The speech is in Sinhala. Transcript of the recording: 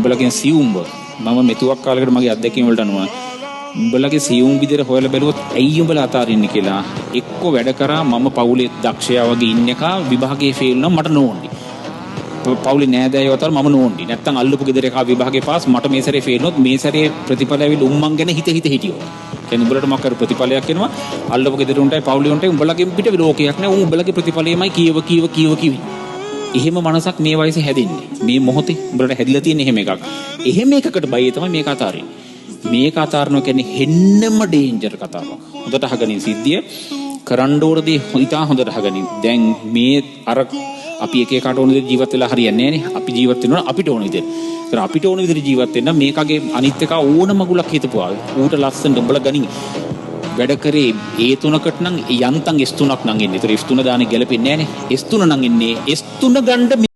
උඹලගේ සියුම්ව මම මෙතුවක් කාලයකට මගේ අත්දැකීම් වලට අනුව උඹලගේ සියුම් විදිහට හොයලා බැලුවොත් ඇයි උඹලා අතාරින්නේ කියලා එක්ක වැඩ කරා මම පවුලේ දක්ෂයා වගේ ඉන්න එක විභාගයේ ෆේල් නම් මට නෝන්ඩි. පවුලේ නෑදෑයෝ අතර මම නෝන්ඩි. නැත්තම් අල්ලපු ගෙදර එකා විභාගේ පාස් මට මේ සැරේ ෆේල් නොත් මේ සැරේ ප්‍රතිඵල ඇවිල්ලා උම්මන් ගැන හිත හිටියෝ. කියන්නේ උඹලට මොකක් කර ප්‍රතිඵලයක් එනවා අල්ලපු ගෙදර උන්ටයි පවුලේ උන්ටයි උඹලගේ පිට ලෝකයක් නෑ උඹලගේ ප්‍රතිඵලයමයි කීව. එහෙම මනසක් මේ වයසේ හැදෙන්නේ. මේ මොහොතේ උඹලට හැදිලා තියෙන එහෙම එකක්. එහෙම එකකට බයි තමයි මේක අතාරින්නේ. මේක අතාරනවා කියන්නේ හෙන්නම ඩේන්ජර් කතාවක්. හොඳට අහගනින් සිද්ධිය කරන්න ඕනදී හිතා හොඳට අහගනින්. දැන් මේ අර අපි එක එකට ඕන විදිහට ජීවත් වෙලා හරියන්නේ නැහැ නේ. අපි ජීවත් වෙනවා අපිට ඕන විදිහට. ඒතර අපිට ඕන විදිහට ජීවත් වෙන්න මේකගේ අනිත් එක ඕන මගුලක් හිතපුවා. ඌට ලස්සන උඹලා ගනින් වැඩ කරේ ඒ තුනකට නම් යන්තම් S3ක් නම් එන්නේ. ඒතර S3 දාන්නේ ගැලපෙන්නේ නැහැ නේ. S3 නම් එන්නේ S3 ගන්න